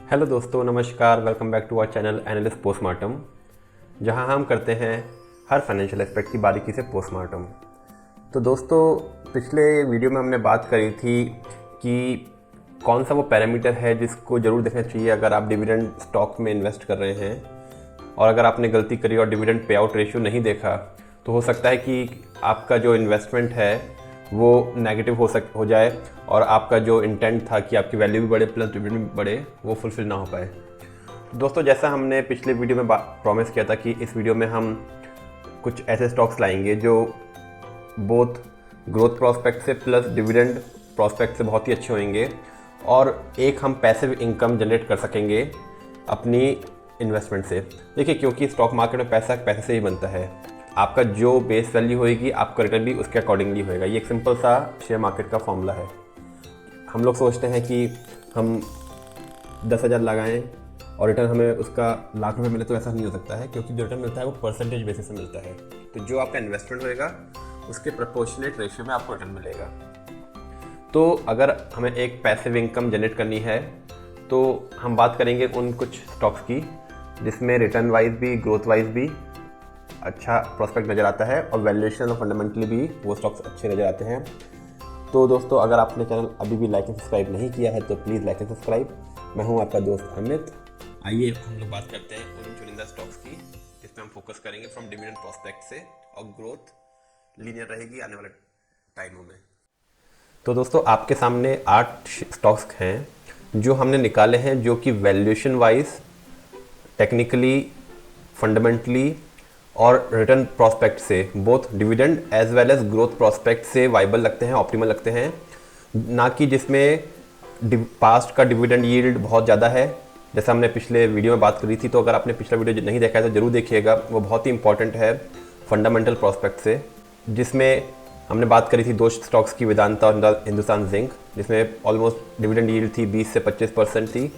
Hello दोस्तों, नमस्कार। Welcome back to our channel analyst postmortem, जहां हम करते हैं हर फाइनेंशियल एस्पेक्ट की बारीकी से पोस्टमार्टम। तो दोस्तों, पिछले वीडियो में हमने बात करी थी कि कौन सा वो पैरामीटर है जिसको ज़रूर देखना चाहिए अगर आप डिविडेंड स्टॉक में इन्वेस्ट कर रहे हैं। और अगर आपने गलती करी और डिविडेंड पे आउट रेशियो नहीं देखा तो हो सकता है कि आपका जो इन्वेस्टमेंट है वो नेगेटिव हो जाए और आपका जो इंटेंट था कि आपकी वैल्यू भी बढ़े प्लस डिविडेंड भी बढ़े वो फुलफिल ना हो पाए। तो दोस्तों, जैसा हमने पिछले वीडियो में प्रॉमिस किया था कि इस वीडियो में हम कुछ ऐसे स्टॉक्स लाएंगे जो बोथ ग्रोथ प्रोस्पेक्ट से प्लस डिविडेंड प्रोस्पेक्ट से बहुत ही अच्छे होंगे और एक हम पैसिव इनकम जनरेट कर सकेंगे अपनी इन्वेस्टमेंट से। देखिए, क्योंकि स्टॉक मार्केट में पैसा पैसे से ही बनता है। आपका जो बेस वैल्यू होएगी आपका रिटर्न भी उसके अकॉर्डिंगली होएगा। ये एक सिंपल सा शेयर मार्केट का फॉर्मूला है। हम लोग सोचते हैं कि हम 10,000 लगाएं और रिटर्न हमें उसका लाख रुपये मिले, तो ऐसा नहीं हो सकता है, क्योंकि जो रिटर्न मिलता है वो परसेंटेज बेसिस से मिलता है। तो जो आपका इन्वेस्टमेंट होएगा उसके प्रोपोर्शनेट रेशियो में आपको रिटर्न मिलेगा। तो अगर हमें एक पैसिव इनकम जनरेट करनी है तो हम बात करेंगे उन कुछ स्टॉक्स की जिसमें रिटर्न वाइज भी ग्रोथ वाइज भी अच्छा प्रोस्पेक्ट नज़र आता है और वैल्यूएशन और फंडामेंटली भी वो स्टॉक्स अच्छे नज़र आते हैं। तो दोस्तों, अगर आपने चैनल अभी भी लाइक एंड सब्सक्राइब नहीं किया है तो प्लीज़ लाइक एंड सब्सक्राइब। मैं हूं आपका दोस्त अमित। आइए हम लोग बात करते हैं उन चुनिंदा स्टॉक्स की जिसमें हम फोकस करेंगे फ्रॉम डिविडेंड प्रोस्पेक्ट से, और ग्रोथ लीनियर रहेगी आने वाले टाइमों में। तो दोस्तों, आपके सामने 8 स्टॉक्स हैं जो हमने निकाले हैं, जो कि वैल्यूएशन वाइज, टेक्निकली, फंडामेंटली और रिटर्न प्रोस्पेक्ट से both dividend as well as growth prospect से वाइबल लगते हैं, ऑप्टिमल लगते हैं। ना कि जिसमें पास्ट का डिविडेंड यील्ड बहुत ज़्यादा है, जैसा हमने पिछले वीडियो में बात करी थी। तो अगर आपने पिछला वीडियो नहीं देखा है तो ज़रूर देखिएगा, वो बहुत ही इंपॉर्टेंट है फंडामेंटल प्रोस्पेक्ट से। जिसमें हमने बात करी थी 2 स्टॉक्स की, वेदांता और हिंदुस्तान जिंक, जिसमें ऑलमोस्ट डिविडेंड यील्ड थी 20 से 25% थी,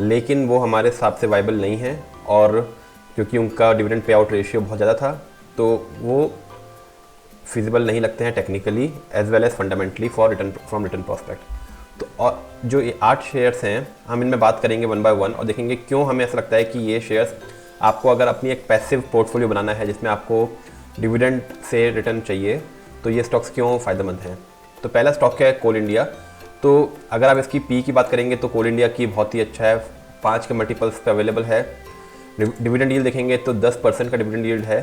लेकिन वो हमारे हिसाब से वाइबल नहीं है। और क्योंकि उनका डिविडेंड पे आउट रेशियो बहुत ज़्यादा था तो वो फिजिबल नहीं लगते हैं technically as well as fundamentally for return prospect. तो और जो ये 8 शेयर्स हैं हम इनमें बात करेंगे 1 बाय 1 और देखेंगे क्यों हमें ऐसा लगता है कि ये शेयर्स आपको, अगर अपनी एक पैसिव पोर्टफोलियो बनाना है जिसमें आपको डिविडेंड से रिटर्न चाहिए, तो ये स्टॉक्स क्यों फ़ायदेमंद हैं। तो पहला स्टॉक है कोल इंडिया। तो अगर आप इसकी पी की बात करेंगे तो कोल इंडिया की बहुत ही अच्छा है, 5 के मल्टीपल्स पे अवेलेबल है। डिविडेंड यील्ड देखेंगे तो 10% का डिविडेंड यील्ड है।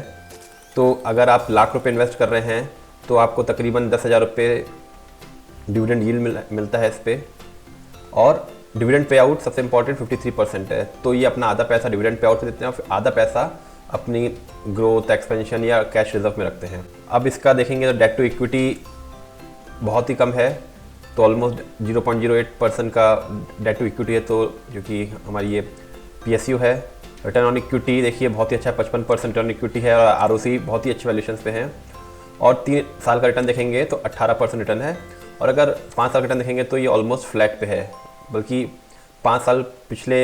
तो अगर आप लाख रुपए इन्वेस्ट कर रहे हैं तो आपको तकरीबन 10,000 रुपये डिविडेंड यील्ड मिलता है इस पर। और डिविडेंड पे आउट सबसे इंपॉर्टेंट 53% है। तो ये अपना आधा पैसा डिविडेंड पे आउट पे देते हैं और फिर आधा पैसा अपनी ग्रोथ, एक्सपेंशन या कैश रिजर्व में रखते हैं। अब इसका देखेंगे तो डेट टू इक्विटी बहुत ही कम है, तो ऑलमोस्ट 0.08% का डेट टू इक्विटी है, तो जो कि हमारी ये PSU है। रिटर्न ऑन इक्विटी देखिए बहुत ही अच्छा 55% रिटर्न इक्विटी है और ROC बहुत ही अच्छे वैल्यूशंस पे हैं। और 3 साल का रिटर्न देखेंगे तो 18% रिटर्न है। और अगर 5 साल का रिटर्न देखेंगे तो ये ऑलमोस्ट फ्लैट पे है, बल्कि 5 साल पिछले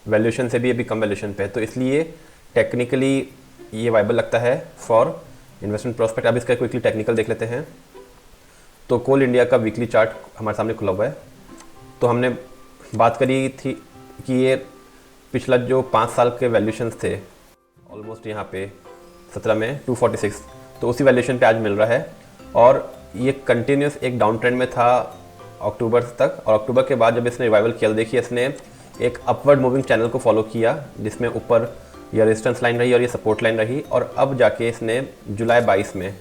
वैल्यूशन से भी अभी कम वैल्यूशन पे है। तो इसलिए टेक्निकली ये वाइबल लगता है फॉर इन्वेस्टमेंट प्रोस्पेक्ट। अब इसका क्विकली टेक्निकल देख लेते हैं। तो कोल इंडिया का वीकली चार्ट हमारे सामने खुला हुआ है। तो हमने बात करी थी कि ये पिछला जो 5 साल के वैल्यूशंस थे ऑलमोस्ट यहाँ पे 17 में 246, तो उसी वैल्यूशन पे आज मिल रहा है। और ये कंटिन्यूस एक डाउन ट्रेंड में था अक्टूबर तक, और अक्टूबर के बाद जब इसने रिवाइवल किया, देखिए इसने एक अपवर्ड मूविंग चैनल को फॉलो किया जिसमें ऊपर ये रेजिस्टेंस लाइन रही और ये सपोर्ट लाइन रही, और अब जाके इसने जुलाई 22 में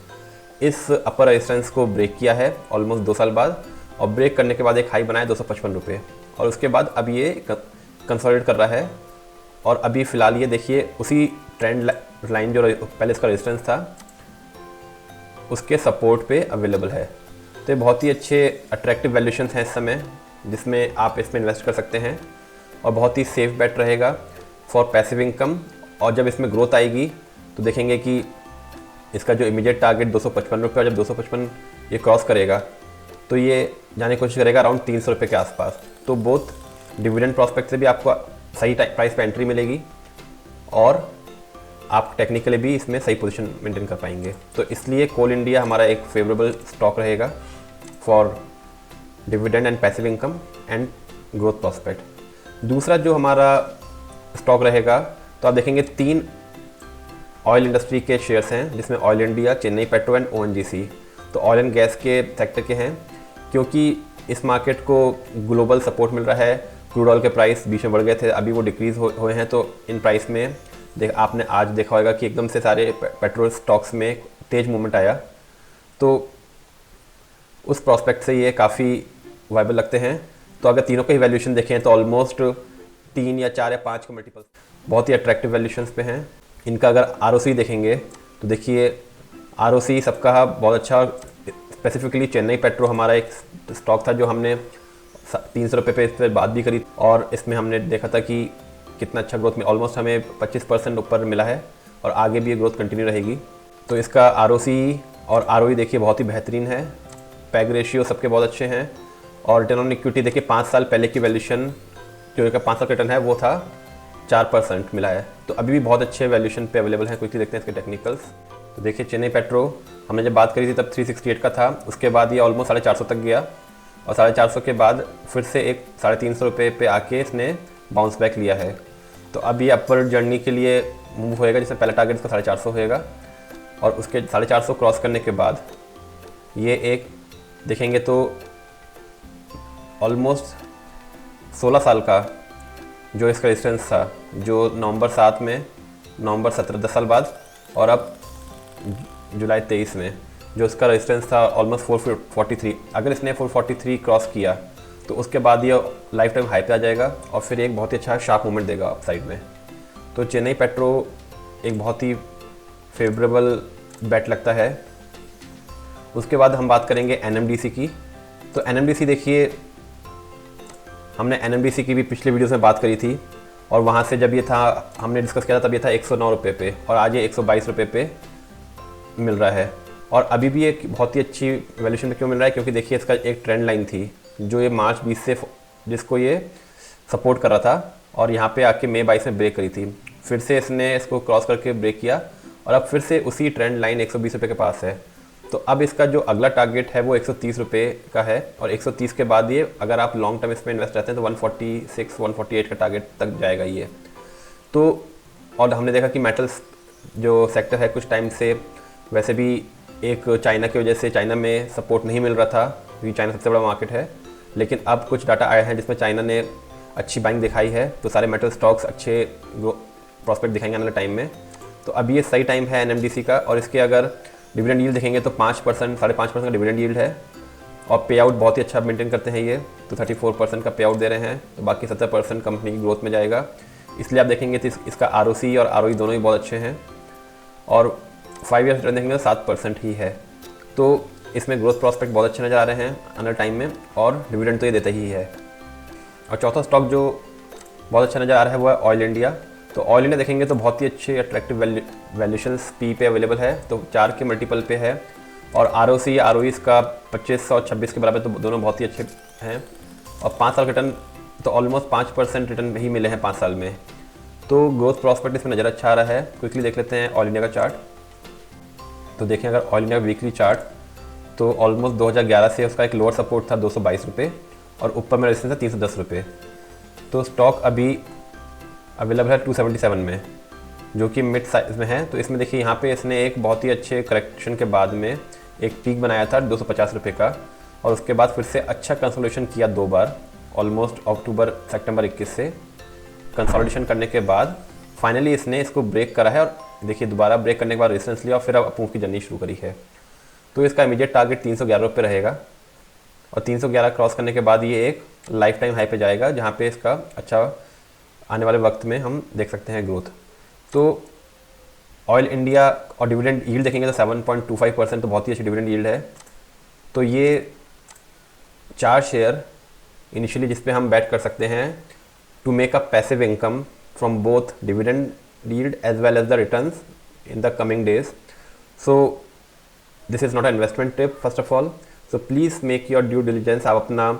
इस अपर रेजिस्टेंस को ब्रेक किया है ऑलमोस्ट 2 साल बाद। और ब्रेक करने के बाद एक हाई बनाया 255 रुपये, और उसके बाद अब ये कंसोलिडेट कर रहा है। और अभी फ़िलहाल ये देखिए उसी ट्रेंड लाइन जो पहले इसका रेजिस्टेंस था उसके सपोर्ट पे अवेलेबल है। तो ये बहुत ही अच्छे अट्रैक्टिव वैल्यूशन हैं इस समय, जिसमें आप इसमें इन्वेस्ट कर सकते हैं और बहुत ही सेफ बेट रहेगा फॉर पैसिव इनकम। और जब इसमें ग्रोथ आएगी तो देखेंगे कि इसका जो इमीडिएट टारगेट 255 रुपये, और जब 255 ये क्रॉस करेगा तो ये जाने की कोशिश करेगा अराउंड 300 रुपये के आसपास। तो बोथ डिविडेंड प्रोस्पेक्ट से भी आपको सही प्राइस पे एंट्री मिलेगी और आप टेक्निकली भी इसमें सही पोजीशन मेंटेन कर पाएंगे। तो इसलिए कोल इंडिया हमारा एक फेवरेबल स्टॉक रहेगा for dividend and passive income and growth prospect. दूसरा जो हमारा स्टॉक रहेगा, तो आप देखेंगे 3 ऑयल इंडस्ट्री के शेयर्स हैं, जिसमें oil India, Chennai petro and ONGC. तो ऑयल एंड गैस के सेक्टर के हैं, क्योंकि इस मार्केट को ग्लोबल सपोर्ट मिल रहा है। क्रूड ऑयल के प्राइस बीच में बढ़ गए थे, अभी वो डिक्रीज़ हुए हैं, तो इन प्राइस में आपने आज देखा होगा कि एकदम से सारे पेट्रोल स्टॉक्स में तेज़ मूवमेंट आया। तो उस प्रॉस्पेक्ट से ये काफ़ी वाइबल लगते हैं। तो अगर तीनों का ही वैल्यूएशन देखें तो ऑलमोस्ट 3 या 4 या 5 के मल्टीपल बहुत ही अट्रैक्टिव वैल्यूएशंस पे हैं। इनका अगर आरओसी देखेंगे तो देखिए आरओसी सबका बहुत अच्छा। स्पेसिफिकली चेन्नई पेट्रो हमारा एक स्टॉक था जो हमने 300 रुपये पे इस पर बात भी करी, और इसमें हमने देखा था कि कितना अच्छा ग्रोथ में ऑलमोस्ट हमें 25% ऊपर मिला है, और आगे भी ये ग्रोथ कंटिन्यू रहेगी। तो इसका आरओसी और आरओई देखिए बहुत ही बेहतरीन है। पैग रेशियो सबके बहुत अच्छे हैं, और रिटर्न ऑन इक्विटी देखिए 5 साल पहले की वैल्यूएशन जो इसका 5 साल का रिटर्न है वो था 4% मिला है। तो अभी भी बहुत अच्छे वैल्यूएशन पे अवेलेबल है। क्विकली देखते हैं इसके टेक्निकल्स। तो देखिए चेन्नई पेट्रो हमने जब बात करी थी तब 368 का था, उसके बाद ये ऑलमोस्ट 450 तक गया, और 450 के बाद फिर से एक 350 रुपये पे आके इसने बाउंस बैक लिया है। तो अब ये अपर जर्नी के लिए मूव होएगा, जिसमें पहला टारगेट इसका 450 होएगा, और उसके 450 क्रॉस करने के बाद ये एक देखेंगे तो ऑलमोस्ट 16 साल का जो इसका रेजिस्टेंस था, जो नवंबर 7 में, नवंबर 17, 10 साल बाद, और अब जुलाई 23 में जो इसका रेजिस्टेंस था ऑलमोस्ट 443। अगर इसने 443 क्रॉस किया तो उसके बाद ये लाइफ टाइम हाई पे आ जाएगा, और फिर एक बहुत ही अच्छा शार्प मूवमेंट देगा अप साइड में। तो चेन्नई पेट्रो एक बहुत ही फेवरेबल बेट लगता है। उसके बाद हम बात करेंगे एनएमडीसी की। तो एनएमडीसी देखिए हमने एनएमडीसी की भी पिछले वीडियोस में बात करी थी, और वहाँ से जब ये था हमने डिस्कस किया था तब ये था 109 रुपये पे, और आज ये 122 रुपये पे मिल रहा है। और अभी भी एक बहुत ही अच्छी वैल्यूएशन पे क्यों मिल रहा है, क्योंकि देखिए इसका एक ट्रेंड लाइन थी जो ये मार्च 20 से जिसको ये सपोर्ट कर रहा था, और यहाँ पे आके मई 22 में ब्रेक करी थी। फिर से इसने इसको क्रॉस करके ब्रेक किया, और अब फिर से उसी ट्रेंड लाइन 120 रुपये के पास है। तो अब इसका जो अगला टारगेट है वो 130 रुपये का है, और 130 के बाद ये अगर आप लॉन्ग टर्म इसमें इन्वेस्ट रहते हैं तो 146 148 का टारगेट तक जाएगा ये। तो और हमने देखा कि मेटल्स जो सेक्टर है कुछ टाइम से वैसे भी एक चाइना की वजह से चाइना में सपोर्ट नहीं मिल रहा था, क्योंकि चाइना सबसे बड़ा मार्केट है, लेकिन अब कुछ डाटा आए हैं जिसमें चाइना ने अच्छी बाइंग दिखाई है, तो सारे मेटल स्टॉक्स अच्छे प्रॉस्पेक्ट दिखाएंगे आने वाले टाइम में। तो अभी ये सही टाइम है एनएमडीसी का, और इसके अगर डिविडेंड यील्ड देखेंगे तो 5% 5.5% का डिविडेंड यील्ड है, और पे आउट बहुत ही अच्छा मेंटेन करते हैं ये। तो 34% का पे आउट दे रहे हैं, तो बाकी 70% कंपनी की ग्रोथ में जाएगा। इसलिए आप देखेंगे तो इसका आरओसी और आरओई दोनों ही बहुत अच्छे हैं, और 5 ईयर्स रिटर्न देखेंगे तो 7% ही है। तो इसमें ग्रोथ प्रॉस्पेक्ट बहुत अच्छे नज़र आ रहे हैं आने टाइम में, और डिविडेंड तो ये देता ही है। और चौथा स्टॉक जो बहुत अच्छा नज़र आ रहा है वो है ऑयल इंडिया। तो ऑयल इंडिया देखेंगे तो बहुत ही अच्छे अट्रैक्टिव वैल्यूएशंस पी पे अवेलेबल है, तो 4 के मल्टीपल पे है, और आरओसी आरओई इसका 25 और 26 के बराबर, तो दोनों बहुत ही अच्छे हैं। और 5 साल रिटर्न तो ऑलमोस्ट 5% रिटर्न ही मिले हैं 5 साल में। तो ग्रोथ प्रॉस्पेक्ट इसमें नज़र अच्छा आ रहा है। क्विकली देख लेते हैं ऑयल इंडिया का चार्ट। तो देखें अगर ऑयल इंडिया का वीकली चार्ट, तो ऑलमोस्ट 2011 से उसका एक लोअर सपोर्ट था 222 रुपये, और ऊपर में रेजिस्टेंस था 310 रुपये। तो स्टॉक अभी अवेलेबल है 277 में, जो कि मिड साइज में है। तो इसमें देखिए यहाँ पे इसने एक बहुत ही अच्छे करेक्शन के बाद में एक पीक बनाया था 250 रुपये का, और उसके बाद फिर से अच्छा कंसोलिडेशन किया 2 बार, ऑलमोस्ट अक्टूबर सितंबर 21 से कंसोलिडेशन करने के बाद फाइनली इसने इसको ब्रेक करा है, और देखिए दोबारा ब्रेक करने के बाद रेजिस्टेंस लिया, और फिर अब अप मूव की जर्नी शुरू करी है। तो इसका इमीडिएट टारगेट 311 रुपये रहेगा, और 311 क्रॉस करने के बाद ये एक लाइफ टाइम हाई पे जाएगा, जहाँ पे इसका अच्छा आने वाले वक्त में हम देख सकते हैं ग्रोथ। तो ऑयल इंडिया और डिविडेंड यील्ड देखेंगे तो 7.25%, तो बहुत ही अच्छी डिविडेंड यील्ड है। तो ये 4 शेयर इनिशियली जिस पे हम बैट कर सकते हैं to make a passive income from both dividend yield as well as the returns in the coming days. So this is not a investment tip first of all, so please make your due diligence. आप अपना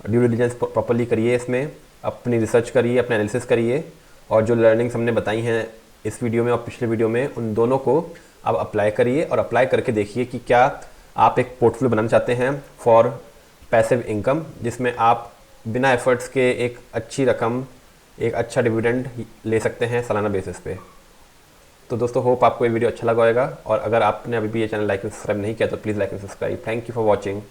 due diligence properly करिए, इसमें अपनी research करिए, अपने analysis करिए, और जो लर्निंग्स हमने बताई हैं इस वीडियो में और पिछले वीडियो में उन दोनों को आप अप्लाई करिए, और अप्लाई करके देखिए कि क्या आप एक पोर्टफोलियो बनाना चाहते हैं फॉर पैसिव इनकम, जिसमें आप बिना एफर्ट्स के एक अच्छी रकम एक अच्छा डिविडेंड ले सकते हैं सालाना बेसिस पे। तो दोस्तों होप आपको ये वीडियो अच्छा लगा होगा, और अगर आपने अभी भी ये चैनल लाइक एंड सब्सक्राइब नहीं किया तो please like and subscribe. Thank you for watching.